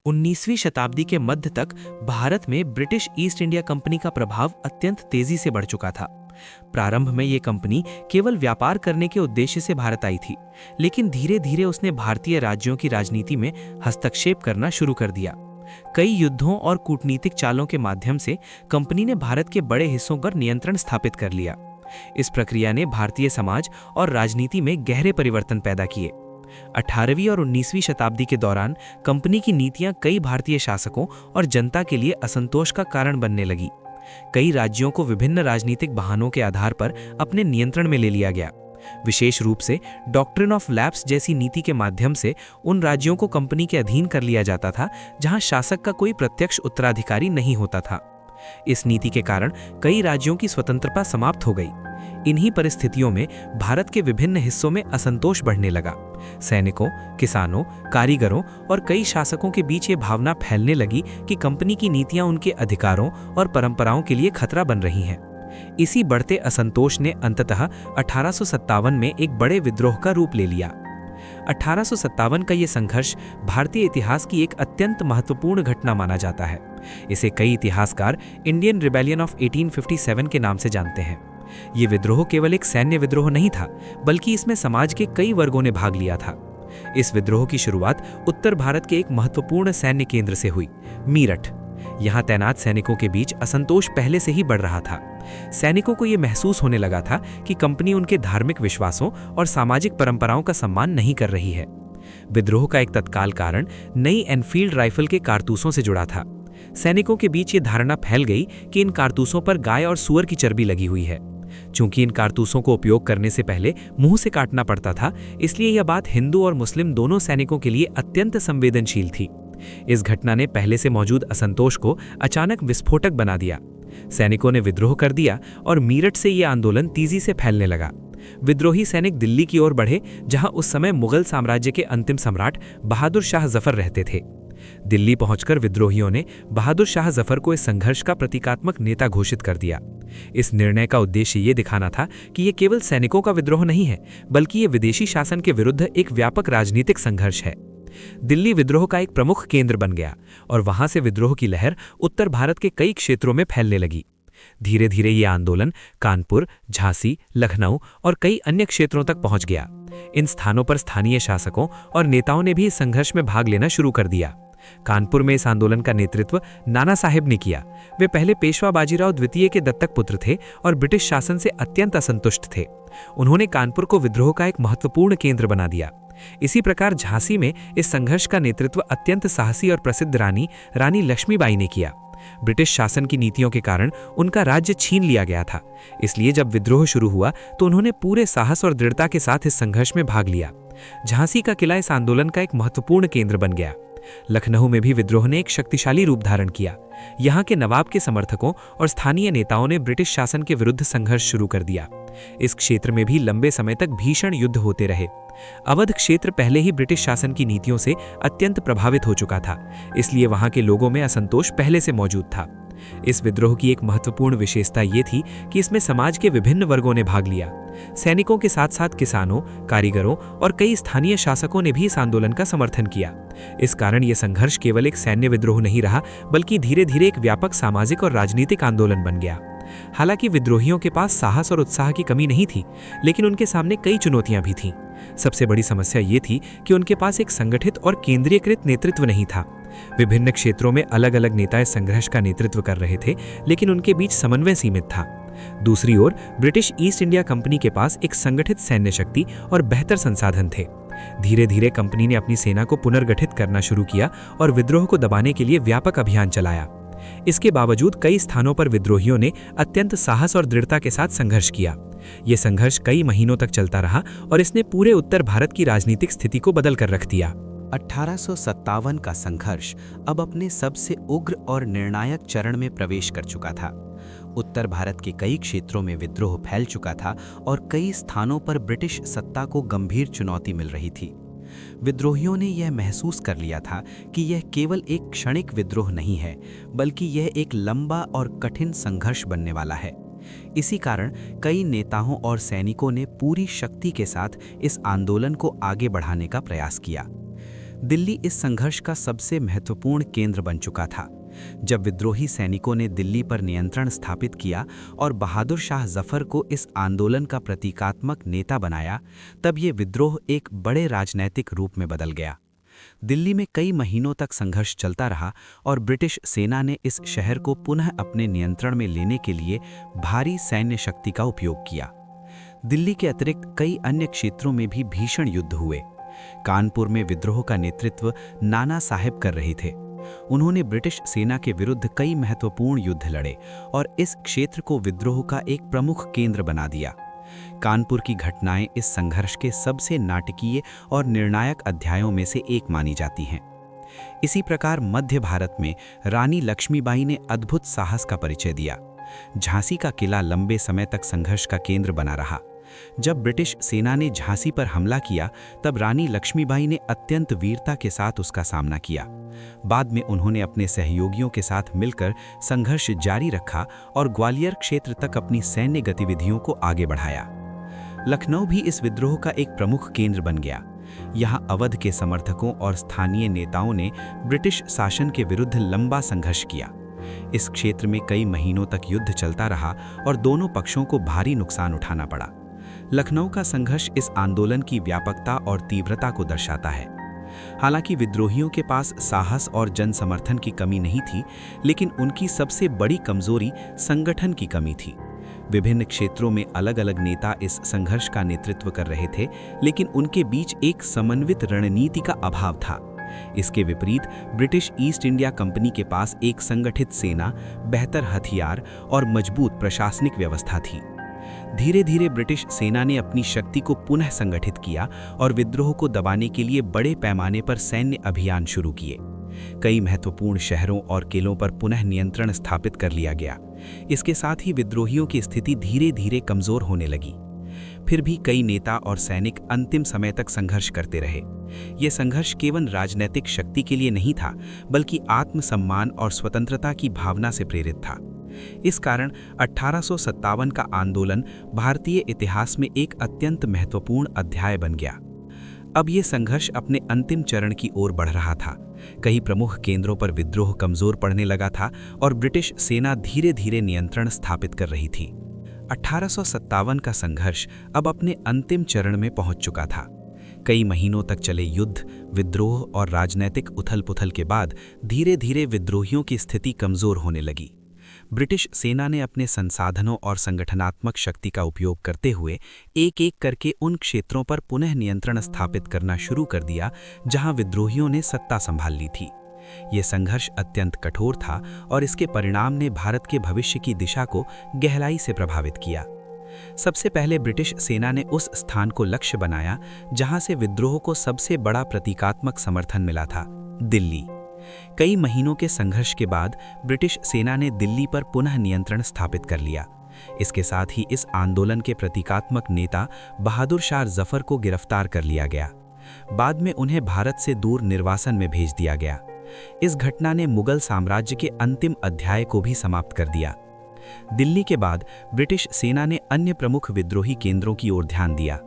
19वीं शताब्दी के मध्य तक भारत में ब्रिटिश ईस्ट इंडिया कंपनी का प्रभाव अत्यंत तेजी से बढ़ चुका था। प्रारंभ में ये कंपनी केवल व्यापार करने के उद्देश्य से भारत आई थी, लेकिन धीरे धीरे उसने भारतीय राज्यों की राजनीति में हस्तक्षेप करना शुरू कर दिया। कई युद्धों और कूटनीतिक चालों के माध्यम से कंपनी ने भारत के बड़े हिस्सों पर नियंत्रण स्थापित कर लिया। इस प्रक्रिया ने भारतीय समाज और राजनीति में गहरे परिवर्तन पैदा किए। 18वीं और 19वीं शताब्दी के दौरान कंपनी की नीतियां कई भारतीय शासकों और जनता के लिए असंतोष का कारण बनने लगी। कई राज्यों को विभिन्न राजनीतिक बहानों के आधार पर अपने नियंत्रण में ले लिया गया। विशेष रूप से डॉक्ट्रिन ऑफ लैप्स जैसी नीति के माध्यम से उन राज्यों को कंपनी के अधीन कर लिया जाता था जहां शासक का कोई प्रत्यक्ष उत्तराधिकारी नहीं होता था। इस नीति के कारण कई राज्यों की स्वतंत्रता समाप्त हो गई। इन्हीं परिस्थितियों में भारत के विभिन्न हिस्सों में असंतोष बढ़ने लगा। सैनिकों, किसानों, कारीगरों और कई शासकों के बीच ये भावना फैलने लगी कि कंपनी की नीतियां उनके अधिकारों और परंपराओं के लिए खतरा बन रही हैं। इसी बढ़ते असंतोष ने अंततः 1857 में एक बड़े विद्रोह का रूप ले लिया। 1857 का ये संघर्ष भारतीय इतिहास की एक अत्यंत महत्वपूर्ण घटना माना जाता है। इसे कई इतिहासकार इंडियन रिबेलियन ऑफ 1857 के नाम से जानते हैं। ये विद्रोह केवल एक सैन्य विद्रोह नहीं था, बल्कि इसमें समाज के कई वर्गों ने भाग लिया था। इस विद्रोह की शुरुआत उत्तर भारत के एक महत्वपूर्ण सैन्य केंद्र से हुई, मीरठ। यहाँ तैनात सैनिकों के बीच असंतोष पहले से ही बढ़ रहा था। सैनिकों को यह महसूस होने लगा था कि कंपनी उनके धार्मिक विश्वासों और सामाजिक परंपराओं का सम्मान नहीं कर रही है। विद्रोह का एक तत्काल कारण नई एनफील्ड राइफल के कारतूसों से जुड़ा था। सैनिकों के बीच ये धारणा फैल गई कि इन कारतूसों पर गाय और सूअर की चर्बी लगी हुई है। चूंकि इन कारतूसों को उपयोग करने से पहले मुंह से काटना पड़ता था, इसलिए यह बात हिंदू और मुस्लिम दोनों सैनिकों के लिए अत्यंत संवेदनशील थी। इस घटना ने पहले से मौजूद असंतोष को अचानक विस्फोटक बना दिया। सैनिकों ने विद्रोह कर दिया और मीरठ से यह आंदोलन तेजी से फैलने लगा। विद्रोही सैनिक दिल्ली की ओर बढ़े, जहां उस समय मुगल साम्राज्य के अंतिम सम्राट बहादुर शाह जफर रहते थे। दिल्ली पहुंचकर विद्रोहियों ने बहादुर शाह जफर को इस संघर्ष का प्रतीकात्मक नेता घोषित कर दिया। इस निर्णय का उद्देश्य ये दिखाना था कि ये केवल सैनिकों का विद्रोह नहीं है, बल्कि ये विदेशी शासन के विरुद्ध एक व्यापक राजनीतिक संघर्ष है। दिल्ली विद्रोह का एक प्रमुख केंद्र बन गया और वहां से विद्रोह की लहर उत्तर भारत के कई क्षेत्रों में फैलने लगी। धीरे धीरे ये आंदोलन कानपुर, झांसी, लखनऊ और कई अन्य क्षेत्रों तक पहुंच गया। इन स्थानों पर स्थानीय शासकों और नेताओं ने भी इस संघर्ष में भाग लेना शुरू कर दिया। कानपुर में इस आंदोलन का नेतृत्व नाना साहेब ने किया। वे पहले पेशवा बाजीराव द्वितीय के दत्तक पुत्र थे और ब्रिटिश शासन से अत्यंत असंतुष्ट थे। उन्होंने कानपुर को विद्रोह का एक महत्वपूर्ण केंद्र बना दिया। इसी प्रकार झांसी में इस संघर्ष का नेतृत्व अत्यंत साहसी और प्रसिद्ध रानी लक्ष्मीबाई ने किया। ब्रिटिश शासन की नीतियों के कारण उनका राज्य छीन लिया गया था, इसलिए जब विद्रोह शुरू हुआ तो उन्होंने पूरे साहस और दृढ़ता के साथ इस संघर्ष में भाग लिया। झांसी का किला इस आंदोलन का एक महत्वपूर्ण केंद्र बन गया। लखनऊ में भी विद्रोह ने एक शक्तिशाली रूप धारण किया। यहाँ के नवाब के समर्थकों और स्थानीय नेताओं ने ब्रिटिश शासन के विरुद्ध संघर्ष शुरू कर दिया। इस क्षेत्र में भी लंबे समय तक भीषण युद्ध होते रहे। अवध क्षेत्र पहले ही ब्रिटिश शासन की नीतियों से अत्यंत प्रभावित हो चुका था, इसलिए वहां के लोगों में असंतोष पहले से मौजूद था। इस विद्रोह की एक महत्वपूर्ण विशेषता ये थी कि इसमें समाज के विभिन्न वर्गों ने भाग लिया। सैनिकों के साथ साथ किसानों, कारीगरों और कई स्थानीय शासकों ने भी इस आंदोलन का समर्थन किया। इस कारण यह संघर्ष केवल एक सैन्य विद्रोह नहीं रहा, बल्कि धीरे धीरे एक व्यापक सामाजिक और राजनीतिक आंदोलन बन गया। हालांकि विद्रोहियों के पास साहस और उत्साह की कमी नहीं थी, लेकिन उनके सामने कई चुनौतियां भी थीं। सबसे बड़ी समस्या ये थी कि उनके पास एक संगठित और केंद्रीयकृत नेतृत्व नहीं था। विभिन्न क्षेत्रों में अलग अलग नेता इस संघर्ष का नेतृत्व कर रहे थे, लेकिन उनके बीच समन्वय सीमित था। दूसरी ओर ब्रिटिश ईस्ट इंडिया कंपनी के पास एक संगठित सैन्य शक्ति और बेहतर संसाधन थे। धीरे धीरे कंपनी ने अपनी सेना को पुनर्गठित करना शुरू किया और विद्रोह को दबाने के लिए व्यापक अभियान चलाया। इसके बावजूद कई स्थानों पर विद्रोहियों ने अत्यंत साहस और दृढ़ता के साथ संघर्ष किया। यह संघर्ष कई महीनों तक चलता रहा और इसने पूरे उत्तर भारत की राजनीतिक स्थिति को बदल कर रख दिया। 1857 का संघर्ष अब अपने सबसे उग्र और निर्णायक चरण में प्रवेश कर चुका था। उत्तर भारत के कई क्षेत्रों में विद्रोह फैल चुका था और कई स्थानों पर ब्रिटिश सत्ता को गंभीर चुनौती मिल रही थी। विद्रोहियों ने यह महसूस कर लिया था कि यह केवल एक क्षणिक विद्रोह नहीं है, बल्कि यह एक लंबा और कठिन संघर्ष बनने वाला है। इसी कारण कई नेताओं और सैनिकों ने पूरी शक्ति के साथ इस आंदोलन को आगे बढ़ाने का प्रयास किया। दिल्ली इस संघर्ष का सबसे महत्वपूर्ण केंद्र बन चुका था। जब विद्रोही सैनिकों ने दिल्ली पर नियंत्रण स्थापित किया और बहादुर शाह जफर को इस आंदोलन का प्रतीकात्मक नेता बनाया, तब ये विद्रोह एक बड़े राजनैतिक रूप में बदल गया। दिल्ली में कई महीनों तक संघर्ष चलता रहा और ब्रिटिश सेना ने इस शहर को पुनः अपने नियंत्रण में लेने के लिए भारी सैन्य शक्ति का उपयोग किया। दिल्ली के अतिरिक्त कई अन्य क्षेत्रों में भी भीषण युद्ध हुए। कानपुर में विद्रोह का नेतृत्व नाना साहेब कर रहे थे। उन्होंने ब्रिटिश सेना के विरुद्ध कई महत्वपूर्ण युद्ध लड़े और इस क्षेत्र को विद्रोह का एक प्रमुख केंद्र बना दिया। कानपुर की घटनाएं इस संघर्ष के सबसे नाटकीय और निर्णायक अध्यायों में से एक मानी जाती हैं। इसी प्रकार मध्य भारत में रानी लक्ष्मीबाई ने अद्भुत साहस का परिचय दिया। झांसी का किला लंबे समय तक संघर्ष का केंद्र बना रहा। जब ब्रिटिश सेना ने झांसी पर हमला किया, तब रानी लक्ष्मीबाई ने अत्यंत वीरता के साथ उसका सामना किया। बाद में उन्होंने अपने सहयोगियों के साथ मिलकर संघर्ष जारी रखा और ग्वालियर क्षेत्र तक अपनी सैन्य गतिविधियों को आगे बढ़ाया। लखनऊ भी इस विद्रोह का एक प्रमुख केंद्र बन गया। यहाँ अवध के समर्थकों और स्थानीय नेताओं ने ब्रिटिश शासन के विरुद्ध लंबा संघर्ष किया। इस क्षेत्र में कई महीनों तक युद्ध चलता रहा और दोनों पक्षों को भारी नुकसान उठाना पड़ा। लखनऊ का संघर्ष इस आंदोलन की व्यापकता और तीव्रता को दर्शाता है। हालांकि विद्रोहियों के पास साहस और जन समर्थन की कमी नहीं थी, लेकिन उनकी सबसे बड़ी कमजोरी संगठन की कमी थी। विभिन्न क्षेत्रों में अलग अलग नेता इस संघर्ष का नेतृत्व कर रहे थे, लेकिन उनके बीच एक समन्वित रणनीति का अभाव था। इसके विपरीत ब्रिटिश ईस्ट इंडिया कंपनी के पास एक संगठित सेना, बेहतर हथियार और मजबूत प्रशासनिक व्यवस्था थी। धीरे धीरे ब्रिटिश सेना ने अपनी शक्ति को पुनः संगठित किया और विद्रोह को दबाने के लिए बड़े पैमाने पर सैन्य अभियान शुरू किए। कई महत्वपूर्ण शहरों और किलों पर पुनः नियंत्रण स्थापित कर लिया गया। इसके साथ ही विद्रोहियों की स्थिति धीरे धीरे कमजोर होने लगी। फिर भी कई नेता और सैनिक अंतिम समय तक संघर्ष करते रहे। यह संघर्ष केवल राजनीतिक शक्ति के लिए नहीं था, बल्कि आत्मसम्मान और स्वतंत्रता की भावना से प्रेरित था। इस कारण 1857 का आंदोलन भारतीय इतिहास में एक अत्यंत महत्वपूर्ण अध्याय बन गया। अब ये संघर्ष अपने अंतिम चरण की ओर बढ़ रहा था। कई प्रमुख केंद्रों पर विद्रोह कमजोर पड़ने लगा था और ब्रिटिश सेना धीरे धीरे नियंत्रण स्थापित कर रही थी। 1857 का संघर्ष अब अपने अंतिम चरण में पहुंच चुका था। कई महीनों तक चले युद्ध, विद्रोह और राजनीतिक उथल-पुथल के बाद धीरे धीरे विद्रोहियों की स्थिति कमजोर होने लगी। ब्रिटिश सेना ने अपने संसाधनों और संगठनात्मक शक्ति का उपयोग करते हुए एक-एक करके उन क्षेत्रों पर पुनः नियंत्रण स्थापित करना शुरू कर दिया जहां विद्रोहियों ने सत्ता संभाल ली थी। यह संघर्ष अत्यंत कठोर था और इसके परिणाम ने भारत के भविष्य की दिशा को गहराई से प्रभावित किया। सबसे पहले ब्रिटिश सेना ने उस स्थान को लक्ष्य बनाया जहां से विद्रोह को सबसे बड़ा प्रतीकात्मक समर्थन मिला था, दिल्ली। कई महीनों के संघर्ष के बाद ब्रिटिश सेना ने दिल्ली पर पुनः नियंत्रण स्थापित कर लिया। इसके साथ ही इस आंदोलन के प्रतीकात्मक नेता बहादुर शाह जफर को गिरफ्तार कर लिया गया। बाद में उन्हें भारत से दूर निर्वासन में भेज दिया गया। इस घटना ने मुगल साम्राज्य के अंतिम अध्याय को भी समाप्त कर दिया। दिल्ली के बाद ब्रिटिश सेना ने अन्य प्रमुख विद्रोही केंद्रों की ओर ध्यान दिया।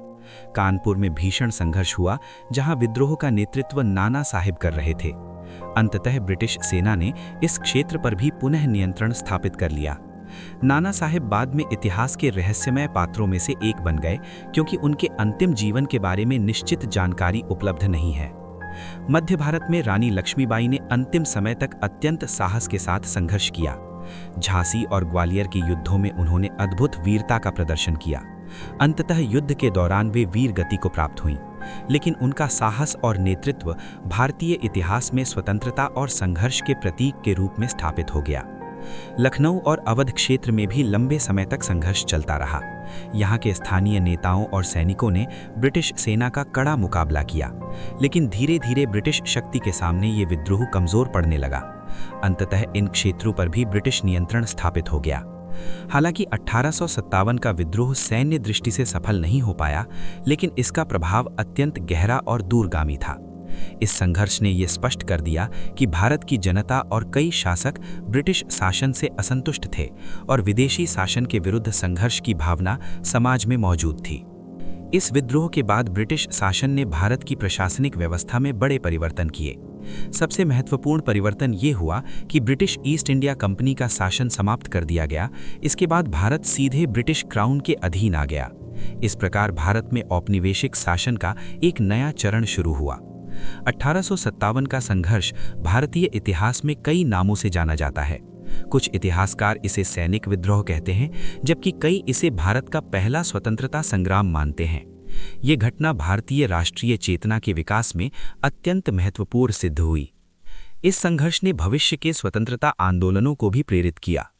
कानपुर में भीषण संघर्ष हुआ, जहां विद्रोह का नेतृत्व नाना साहेब कर रहे थे। अंततः ब्रिटिश सेना ने इस क्षेत्र पर भी पुनः नियंत्रण स्थापित कर लिया। नाना साहेब बाद में इतिहास के रहस्यमय पात्रों में से एक बन गए, क्योंकि उनके अंतिम जीवन के बारे में निश्चित जानकारी उपलब्ध नहीं है। मध्य भारत में रानी लक्ष्मीबाई ने अंतिम समय तक अत्यंत साहस के साथ संघर्ष किया। झांसी और ग्वालियर के युद्धों में उन्होंने अद्भुत वीरता का प्रदर्शन किया। अंततः युद्ध के दौरान वे वीर गति को प्राप्त हुईं, लेकिन उनका साहस और नेतृत्व भारतीय इतिहास में स्वतंत्रता और संघर्ष के प्रतीक के रूप में स्थापित हो गया। लखनऊ और अवध क्षेत्र में भी लंबे समय तक संघर्ष चलता रहा। यहाँ के स्थानीय नेताओं और सैनिकों ने ब्रिटिश सेना का कड़ा मुकाबला किया, लेकिन धीरे धीरे ब्रिटिश शक्ति के सामने ये विद्रोह कमजोर पड़ने लगा। अंततः इन क्षेत्रों पर भी ब्रिटिश नियंत्रण स्थापित हो गया। हालांकि 1857 का विद्रोह सैन्य दृष्टि से सफल नहीं हो पाया, लेकिन इसका प्रभाव अत्यंत गहरा और दूरगामी था। इस संघर्ष ने यह स्पष्ट कर दिया कि भारत की जनता और कई शासक ब्रिटिश शासन से असंतुष्ट थे और विदेशी शासन के विरुद्ध संघर्ष की भावना समाज में मौजूद थी। इस विद्रोह के बाद ब्रिटिश शासन ने भारत की प्रशासनिक व्यवस्था में बड़े परिवर्तन किए। सबसे महत्वपूर्ण परिवर्तन ये हुआ कि ब्रिटिश ईस्ट इंडिया कंपनी का शासन समाप्त कर दिया गया। इसके बाद भारत सीधे ब्रिटिश क्राउन के अधीन आ गया। इस प्रकार भारत में औपनिवेशिक शासन का एक नया चरण शुरू हुआ। 1857 का संघर्ष भारतीय इतिहास में कई नामों से जाना जाता है। कुछ इतिहासकार इसे सैनिक विद्रोह कहते हैं, जबकि कई इसे भारत का पहला स्वतंत्रता संग्राम मानते हैं। ये घटना भारतीय राष्ट्रीय चेतना के विकास में अत्यंत महत्वपूर्ण सिद्ध हुई। इस संघर्ष ने भविष्य के स्वतंत्रता आंदोलनों को भी प्रेरित किया।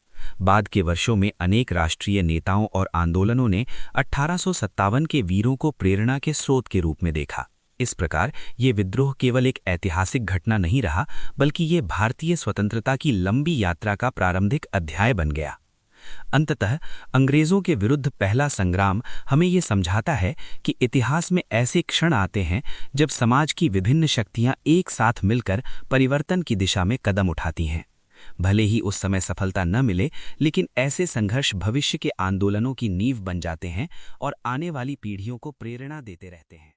बाद के वर्षों में अनेक राष्ट्रीय नेताओं और आंदोलनों ने 1857 के वीरों को प्रेरणा के स्रोत के रूप में देखा। इस प्रकार ये विद्रोह केवल एक ऐतिहासिक घटना नहीं रहा, बल्कि ये भारतीय स्वतंत्रता की लंबी यात्रा का प्रारंभिक अध्याय बन गया। अंततः अंग्रेजों के विरुद्ध पहला संग्राम हमें ये समझाता है कि इतिहास में ऐसे क्षण आते हैं जब समाज की विभिन्न शक्तियां एक साथ मिलकर परिवर्तन की दिशा में कदम उठाती हैं। भले ही उस समय सफलता न मिले, लेकिन ऐसे संघर्ष भविष्य के आंदोलनों की नींव बन जाते हैं और आने वाली पीढ़ियों को प्रेरणा देते रहते हैं।